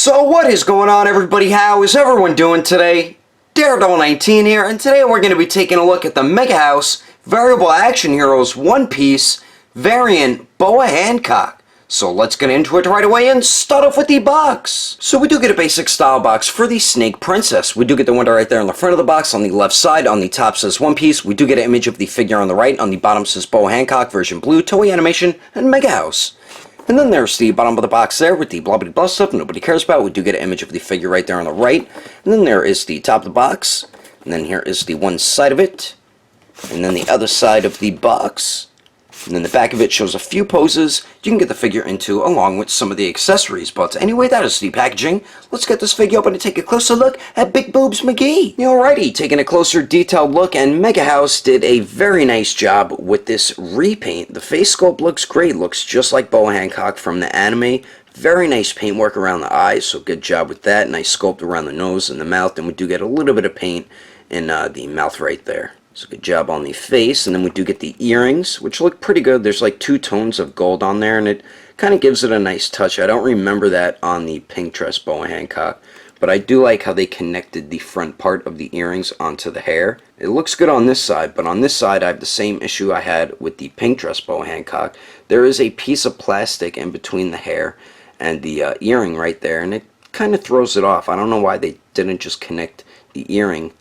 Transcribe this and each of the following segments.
So what is going on, everybody? How is everyone doing today? Daredevil19 here, and today we're going to be taking a look at the Megahouse Variable Action Heroes One Piece variant BOA Hancock. So let's get into it right away and start off with the box. So we do get a basic style box for the Snake Princess. We do get the window right there on the front of the box. On the left side, on the top says One Piece. We do get an image of the figure on the right. On the bottom says BOA Hancock, version blue, Toei Animation, and Megahouse. And then there's the bottom of the box there with the blah blah blah stuff nobody cares about. We do get an image of the figure right there on the right. And then there is the top of the box. And then here is the one side of it. And then the other side of the box. And then the back of it shows a few poses you can get the figure into along with some of the accessories. But anyway, that is the packaging. Let's get this figure open and take a closer look at Big Boobs McGee. Alrighty, taking a closer detailed look, and Megahouse did a very nice job with this repaint. The face sculpt looks great, looks just like BOA Hancock from the anime. Very nice paintwork around the eyes, so good job with that. Nice sculpt around the nose and the mouth, and we do get a little bit of paint in the mouth right there. So good job on the face, and then we do get the earrings, which look pretty good. There's like 2 tones of gold on there, and it kind of gives it a nice touch. I don't remember that on the pink dress BOA Hancock, but I do like how they connected the front part of the earrings onto the hair. It looks good on this side, but on this side I have the same issue I had with the pink dress BOA Hancock. There is a piece of plastic in between the hair and the earring right there, and it kind of throws it off. I don't know why they didn't just connect the earring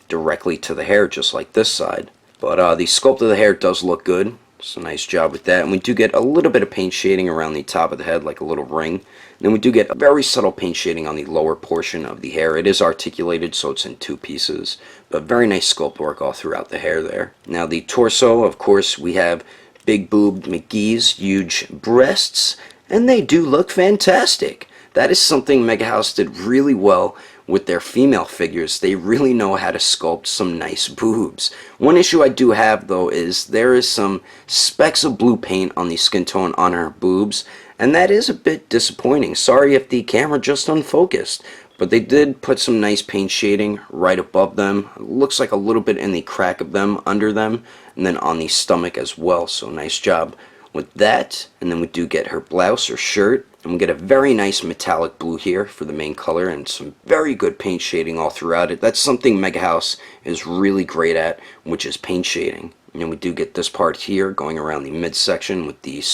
directly to the hair just like this side. But the sculpt of the hair does look good, so nice job with that. And we do get a little bit of paint shading around the top of the head, like a little ring. And then we do get a very subtle paint shading on the lower portion of the hair. It is articulated, so it's in 2 pieces, but very nice sculpt work all throughout the hair there. Now the torso, of course, we have Big Boob McGee's huge breasts, and they do look fantastic. That is something Megahouse did really well with their female figures. They really know how to sculpt some nice boobs. One issue I do have, though, is there is some specks of blue paint on the skin tone on her boobs, and that is a bit disappointing. Sorry if the camera just unfocused, but they did put some nice paint shading right above them. It looks like a little bit in the crack of them, under them, and then on the stomach as well, so nice job with that. And then we do get her blouse or shirt, and we get a very nice metallic blue here for the main color, and some very good paint shading all throughout it. That's something Megahouse is really great at, which is paint shading. And then we do get this part here going around the midsection with the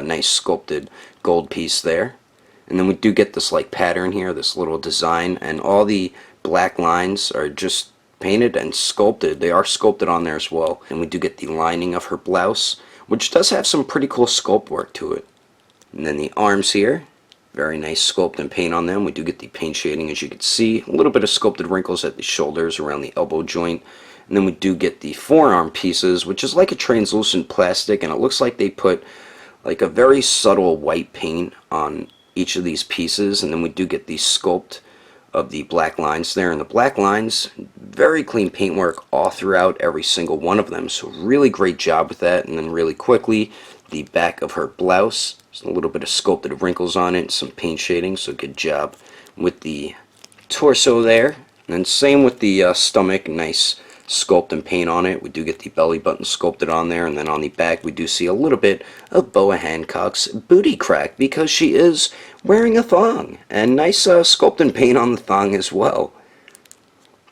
nice sculpted gold piece there. And then we do get this like pattern here, this little design, and all the black lines are just painted and sculpted. They are sculpted on there as well. And we do get the lining of her blouse, which does have some pretty cool sculpt work to it. And then the arms here, very nice sculpt and paint on them. We do get the paint shading, as you can see. A little bit of sculpted wrinkles at the shoulders around the elbow joint. And then we do get the forearm pieces, which is like a translucent plastic, and it looks like they put like a very subtle white paint on each of these pieces. And then we do get the sculpt of the black lines there, and the black lines, very clean paintwork all throughout every single one of them, so really great job with that. And then really quickly, the back of her blouse, there's a little bit of sculpted wrinkles on it, some paint shading, so good job with the torso there. And then same with the stomach, nice sculpt and paint on it. We do get the belly button sculpted on there, and then on the back we do see a little bit of BOA Hancock's booty crack because she is wearing a thong, and nice sculpt and paint on the thong as well.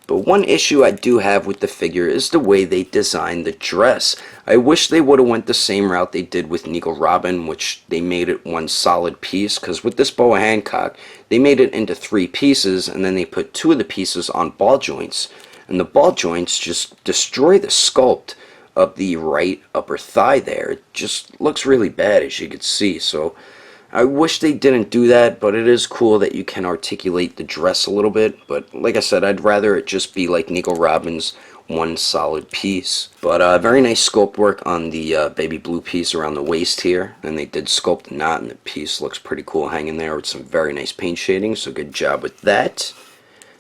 But one issue I do have with the figure is the way they designed the dress. I wish they would have went the same route they did with Nico Robin, which they made it one solid piece, because with this BOA Hancock they made it into 3 pieces, and then they put 2 of the pieces on ball joints. And the ball joints just destroy the sculpt of the right upper thigh there. It just looks really bad, as you can see. So I wish they didn't do that, but it is cool that you can articulate the dress a little bit. But like I said, I'd rather it just be like Nico Robin's one solid piece. But very nice sculpt work on the baby blue piece around the waist here. And they did sculpt the knot, and the piece looks pretty cool hanging there with some very nice paint shading. So good job with that.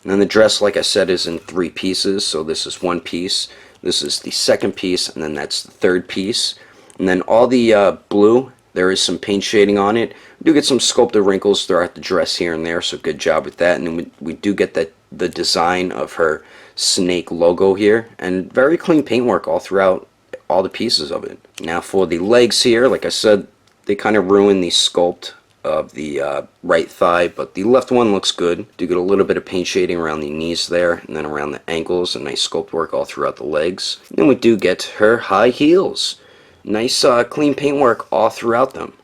And then the dress, like I said, is in 3 pieces. So this is 1 piece, this is the 2nd piece, and then that's the 3rd piece. And then all the blue, there is some paint shading on it. We do get some sculpted wrinkles throughout the dress here and there, so good job with that. And then we do get the design of her snake logo here, and very clean paintwork all throughout all the pieces of it. Now for the legs here, like I said, they kind of ruin the sculpt of the right thigh, but the left one looks good. Do get a little bit of paint shading around the knees there, and then around the ankles, and nice sculpt work all throughout the legs. And then we do get her high heels. Nice clean paint work all throughout them.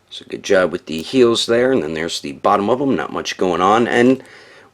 So good job with the heels there, and then there's the bottom of them, not much going on. And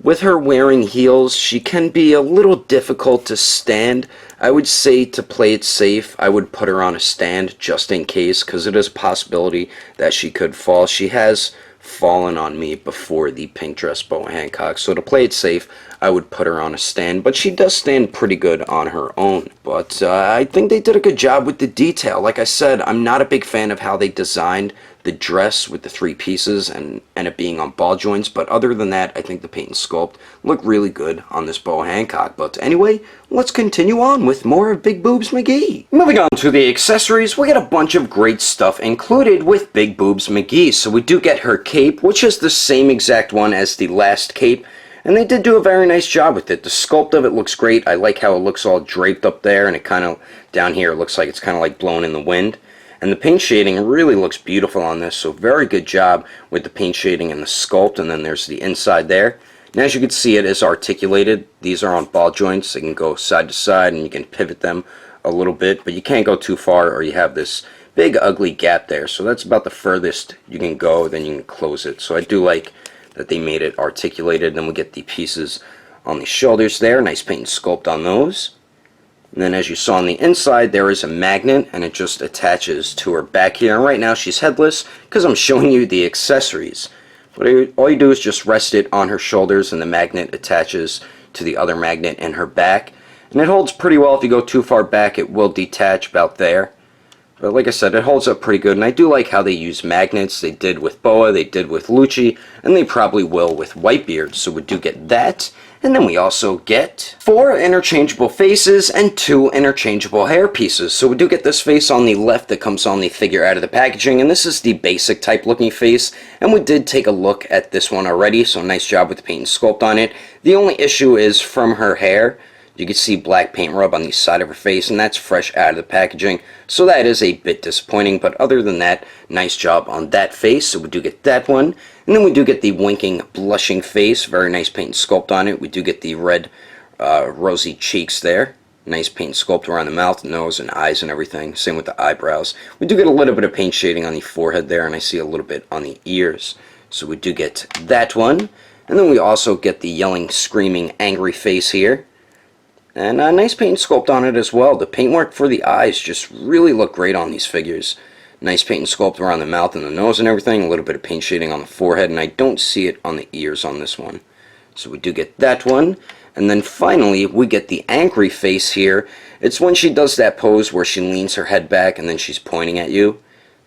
with her wearing heels, she can be a little difficult to stand. I would say to play it safe, I would put her on a stand just in case, because it is a possibility that she could fall. She has fallen on me before the pink dress BOA HANCOCK, so to play it safe, I would put her on a stand, but she does stand pretty good on her own. But I think they did a good job with the detail. Like I said, I'm not a big fan of how they designed the dress with the 3 pieces and it being on ball joints, but other than that, I think the paint and sculpt look really good on this BOA HANCOCK. But anyway, let's continue on with more of Big Boobs McGee. Moving on to the accessories, we get a bunch of great stuff included with Big Boobs McGee. So we do get her cape, which is the same exact one as the last cape, and they did do a very nice job with it. The sculpt of it looks great. I like how it looks all draped up there, and it kind of, down here, it looks like it's kind of like blown in the wind. And the paint shading really looks beautiful on this, so very good job with the paint shading and the sculpt. And then there's the inside there. And as you can see, it is articulated. These are on ball joints. They can go side to side, and you can pivot them a little bit, but you can't go too far or you have this big ugly gap there. So that's about the furthest you can go, then you can close it. So I do like that they made it articulated. Then we get the pieces on the shoulders there. Nice paint and sculpt on those. And then as you saw on the inside, there is a magnet, and it just attaches to her back here. And right now she's headless because I'm showing you the accessories. But all you do is just rest it on her shoulders, and the magnet attaches to the other magnet in her back. And it holds pretty well. If you go too far back, it will detach about there. But like I said, it holds up pretty good, and I do like how they use magnets. They did with Boa, they did with Lucci, and they probably will with Whitebeard. So we do get that. And then we also get 4 interchangeable faces and 2 interchangeable hair pieces. So we do get this face on the left that comes on the figure out of the packaging, and this is the basic type looking face. And we did take a look at this one already, so nice job with the paint and sculpt on it. The only issue is from her hair. You can see black paint rub on the side of her face, and that's fresh out of the packaging, so that is a bit disappointing. But other than that, nice job on that face, so we do get that one. And then we do get the winking, blushing face, very nice paint and sculpt on it. We do get the red, rosy cheeks there. Nice paint sculpt around the mouth, nose, and eyes and everything. Same with the eyebrows. We do get a little bit of paint shading on the forehead there, and I see a little bit on the ears. So we do get that one. And then we also get the yelling, screaming, angry face here. And a nice paint sculpt on it as well. The paintwork for the eyes just really look great on these figures. Nice paint and sculpt around the mouth and the nose and everything. A little bit of paint shading on the forehead, and I don't see it on the ears on this one. So we do get that one. And then finally, we get the angry face here. It's when she does that pose where she leans her head back and then she's pointing at you.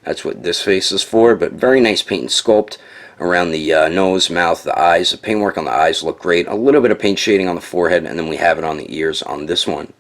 That's what this face is for, but very nice paint and sculpt around the nose, mouth, the eyes. The paintwork on the eyes look great. A little bit of paint shading on the forehead, and then we have it on the ears on this one.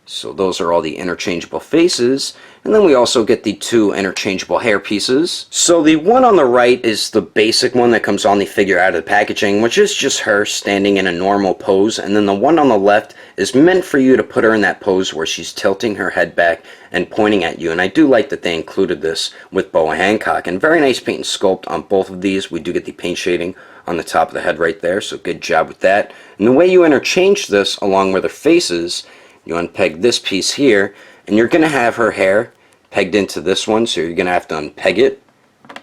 So those are all the interchangeable faces. And then we also get the 2 interchangeable hair pieces. So the one on the right is the basic one that comes on the figure out of the packaging, which is just her standing in a normal pose. And then the one on the left is meant for you to put her in that pose where she's tilting her head back and pointing at you. And I do like that they included this with BOA HANCOCK. And very nice paint and sculpt on both of these. We do get the paint shading on the top of the head right there, so good job with that. And the way you interchange this along with her faces, you unpeg this piece here, and you're going to have her hair pegged into this one, so you're going to have to unpeg it. And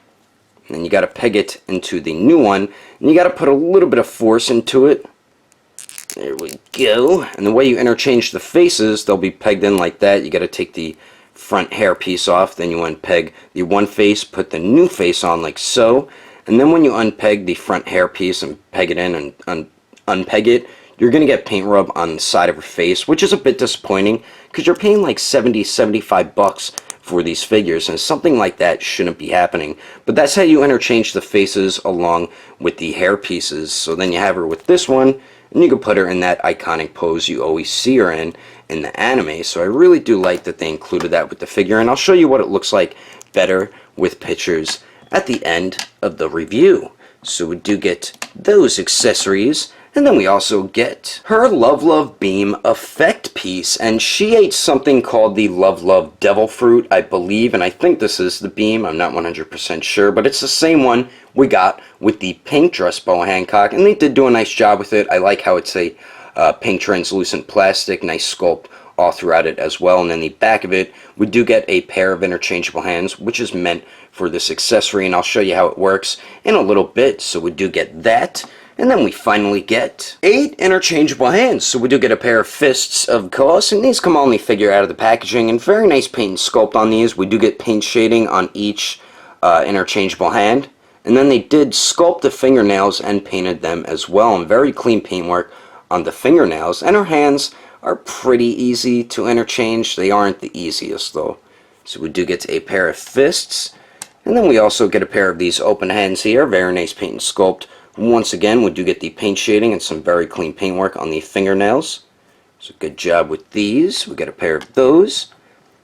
then you got to peg it into the new one, and you got to put a little bit of force into it. There we go. And the way you interchange the faces, they'll be pegged in like that. You got to take the front hair piece off, then you unpeg the one face, put the new face on like so, and then when you unpeg the front hair piece and peg it in and unpeg it, you're going to get paint rub on the side of her face, which is a bit disappointing because you're paying like $70-$75 for these figures, and something like that shouldn't be happening. But that's how you interchange the faces along with the hair pieces. So then you have her with this one, and you can put her in that iconic pose you always see her in the anime. So I really do like that they included that with the figure, and I'll show you what it looks like better with pictures at the end of the review. So we do get those accessories. And then we also get her Love Love Beam effect piece, and she ate something called the Love Love Devil Fruit, I believe, and I think this is the beam. I'm not 100% sure, but it's the same one we got with the pink dress BOA Hancock, and they did do a nice job with it. I like how it's a pink translucent plastic, nice sculpt all throughout it as well. And then the back of it, we do get a pair of interchangeable hands, which is meant for this accessory, and I'll show you how it works in a little bit. So we do get that. And then we finally get 8 interchangeable hands. So we do get a pair of fists, of course, and these come on the figure out of the packaging, and very nice paint and sculpt on these. We do get paint shading on each interchangeable hand. And then they did sculpt the fingernails and painted them as well, and very clean paintwork on the fingernails. And her hands are pretty easy to interchange. They aren't the easiest though. So we do get a pair of fists. And then we also get a pair of these open hands here. Very nice paint and sculpt. Once again, we do get the paint shading and some very clean paintwork on the fingernails. So good job with these. We get a pair of those.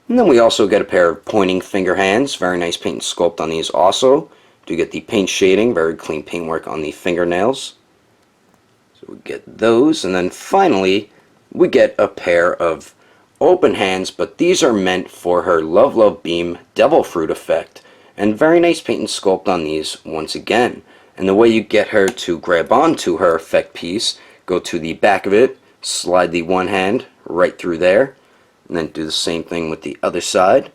And then we also get a pair of pointing finger hands. Very nice paint and sculpt on these also. Do get the paint shading, very clean paintwork on the fingernails. So we get those. And then finally, we get a pair of open hands, but these are meant for her Love Love Beam Devil Fruit effect. And very nice paint and sculpt on these once again. And the way you get her to grab onto her effect piece, go to the back of it, slide the one hand right through there, and then do the same thing with the other side.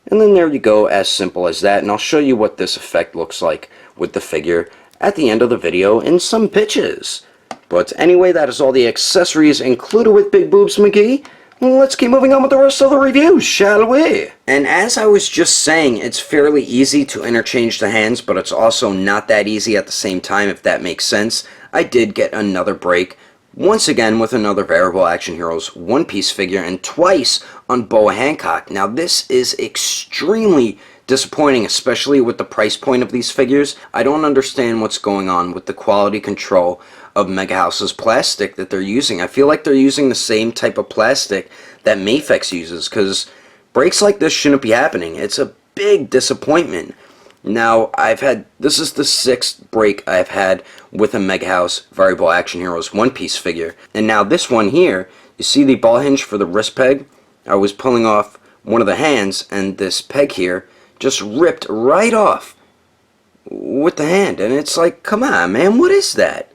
And then there you go, as simple as that. And I'll show you what this effect looks like with the figure at the end of the video in some pitches. But anyway, that is all the accessories included with Big Boobs McGee. Let's keep moving on with the rest of the review, shall we? And as I was just saying, it's fairly easy to interchange the hands, but it's also not that easy at the same time, if that makes sense. I did get another break, once again with another Variable Action Heroes one-piece figure, and twice on BOA Hancock. Now this is extremely disappointing, especially with the price point of these figures. I don't understand what's going on with the quality control of Megahouse's plastic that they're using. I feel like they're using the same type of plastic that Mafex uses, because breaks like this shouldn't be happening. It's a big disappointment. Now, this is the 6th break I've had with a Megahouse Variable Action Heroes one-piece figure. And now this one here, you see the ball hinge for the wrist peg? I was pulling off one of the hands, and this peg here just ripped right off with the hand. And it's like, come on, man, what is that?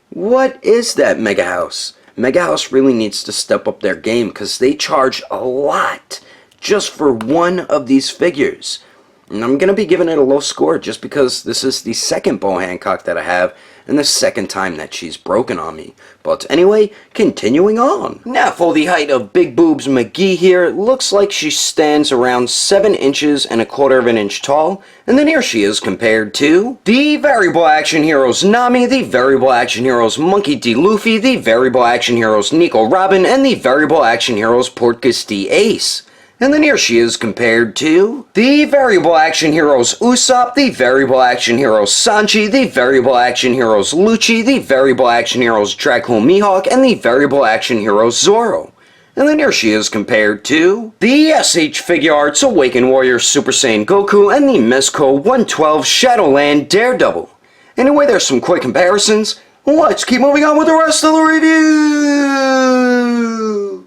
What is that, Megahouse? Megahouse really needs to step up their game, because they charge a lot just for one of these figures. And I'm going to be giving it a low score just because this is the second BOA Hancock that I have, and the second time that she's broken on me. But anyway, continuing on. Now for the height of Big Boobs McGee here, it looks like she stands around 7 inches and 1/4 of an inch tall, and then here she is compared to the Variable Action Heroes Nami, the Variable Action Heroes Monkey D. Luffy, the Variable Action Heroes Nico Robin, and the Variable Action Heroes Portgas D. Ace. And then here she is compared to the Variable Action Heroes Usopp, the Variable Action Heroes Sanji, the Variable Action Heroes Lucci, the Variable Action Heroes Dracula Mihawk, and the Variable Action Heroes Zoro. And then here she is compared to the SH Figure Arts Awakened Warrior Super Saiyan Goku and the Mezco 112 Shadowland Daredevil. Anyway, there's some quick comparisons. Let's keep moving on with the rest of the review.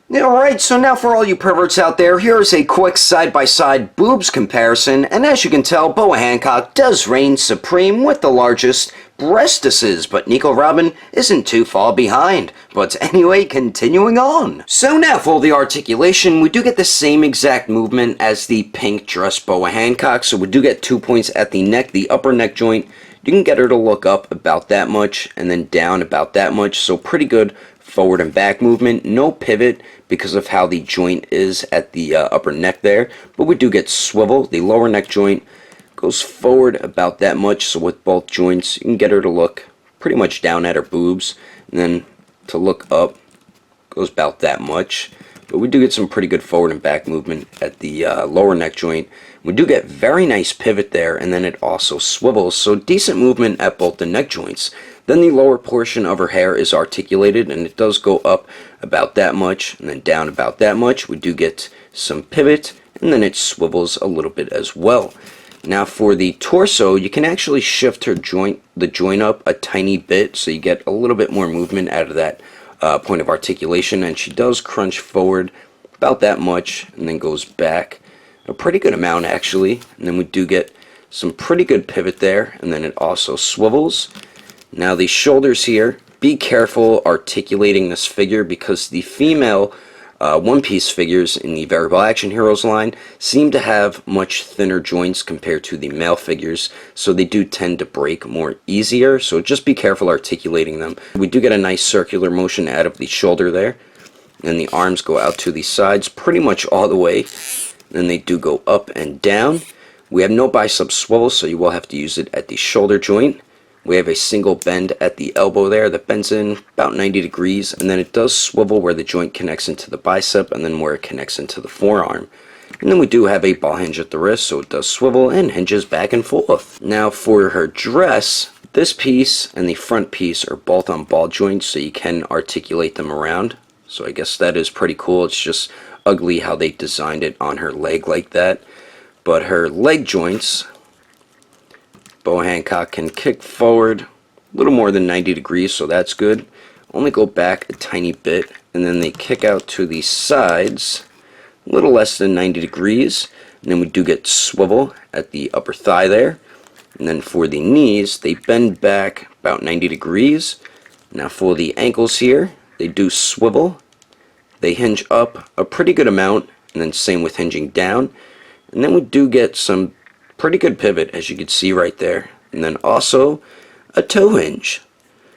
Alright, so now for all you perverts out there, here's a quick side-by-side boobs comparison, and as you can tell, BOA Hancock does reign supreme with the largest breastises, but Nico Robin isn't too far behind. But anyway, continuing on. So now for the articulation, we do get the same exact movement as the pink dress BOA Hancock, so we do get 2 points at the neck, the upper neck joint. You can get her to look up about that much, and then down about that much, so pretty good forward and back movement. No pivot because of how the joint is at the upper neck there, but we do get swivel. The lower neck joint goes forward about that much, so with both joints you can get her to look pretty much down at her boobs, and then to look up goes about that much. But we do get some pretty good forward and back movement at the lower neck joint. We do get very nice pivot there, and then it also swivels, so decent movement at both the neck joints. Then the lower portion of her hair is articulated, and it does go up about that much, and then down about that much. We do get some pivot, and then it swivels a little bit as well. Now for the torso, you can actually shift the joint up a tiny bit, so you get a little bit more movement out of that point of articulation, and she does crunch forward about that much and then goes back a pretty good amount actually, and then we do get some pretty good pivot there, and then it also swivels. Now the shoulders here, be careful articulating this figure because the female one-piece figures in the Variable Action Heroes line seem to have much thinner joints compared to the male figures, so they do tend to break more easier, so just be careful articulating them. We do get a nice circular motion out of the shoulder there, and the arms go out to the sides pretty much all the way, then they do go up and down. We have no bicep swivel, so you will have to use it at the shoulder joint. We have a single bend at the elbow there that bends in about 90 degrees, and then it does swivel where the joint connects into the bicep and then where it connects into the forearm. And then we do have a ball hinge at the wrist, so it does swivel and hinges back and forth. Now for her dress, this piece and the front piece are both on ball joints, so you can articulate them around. So I guess that is pretty cool. It's just ugly how they designed it on her leg like that. But her leg joints, BOA Hancock can kick forward a little more than 90 degrees, so that's good. Only go back a tiny bit, and then they kick out to the sides a little less than 90 degrees, and then we do get swivel at the upper thigh there. And then for the knees, they bend back about 90 degrees. Now for the ankles here, they do swivel. They hinge up a pretty good amount, and then same with hinging down. And then we do get some pretty good pivot, as you can see right there, and then also a toe hinge.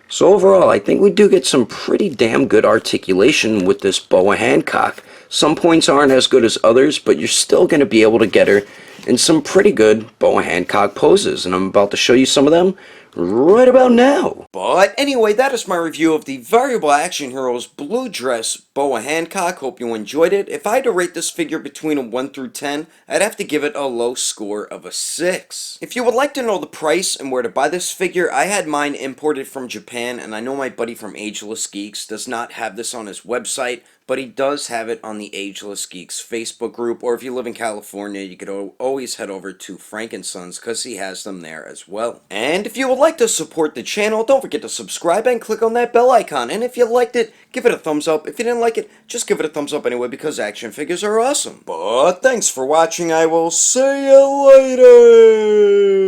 So overall, I think we do get some pretty damn good articulation with this BOA Hancock. Some points aren't as good as others, but you're still going to be able to get her in some pretty good BOA Hancock poses, and I'm about to show you some of them right about now. But anyway, that is my review of the Variable Action Heroes Blue Dress BOA Hancock. Hope you enjoyed it. If I had to rate this figure between a 1 through 10, I'd have to give it a low score of a 6. If you would like to know the price and where to buy this figure, I had mine imported from Japan, and I know my buddy from Agelessgeeks does not have this on his website, but he does have it on the Agelessgeeks Facebook group, or if you live in California, you could always head over to Frank & Sons because he has them there as well. And if you would like to support the channel, don't forget to subscribe and click on that bell icon. And if you liked it, give it a thumbs up. If you didn't like it, just give it a thumbs up anyway because action figures are awesome. But thanks for watching. I will see you later.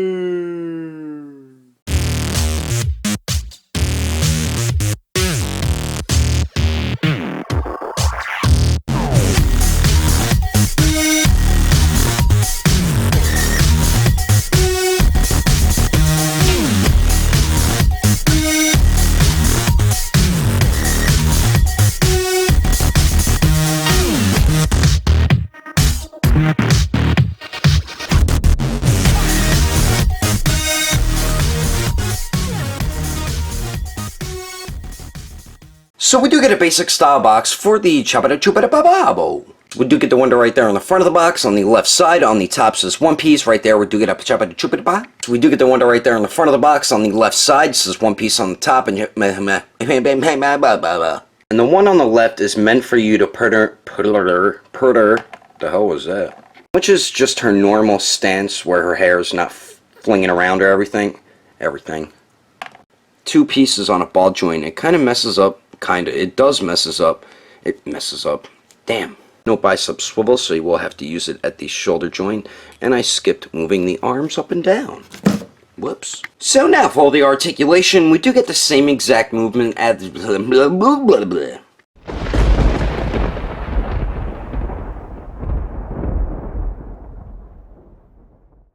So we do get a basic style box for the Chabada Chubada Bababo. We do get the window right there on the front of the box. On the left side, on the top says One Piece. Right there, we do get a Chabada Chubada Ba. We do get the window right there on the front of the box. On the left side, says One Piece on the top. And the one on the left is meant for you to purr. The hell was that? Which is just her normal stance where her hair is not flinging around or everything. Two pieces on a ball joint. It kind of messes up. It does messes up. It messes up. Damn. No bicep swivel, so you will have to use it at the shoulder joint. And I skipped moving the arms up and down. Whoops. So now for all the articulation, we do get the same exact movement as blah, blah, blah, blah, blah.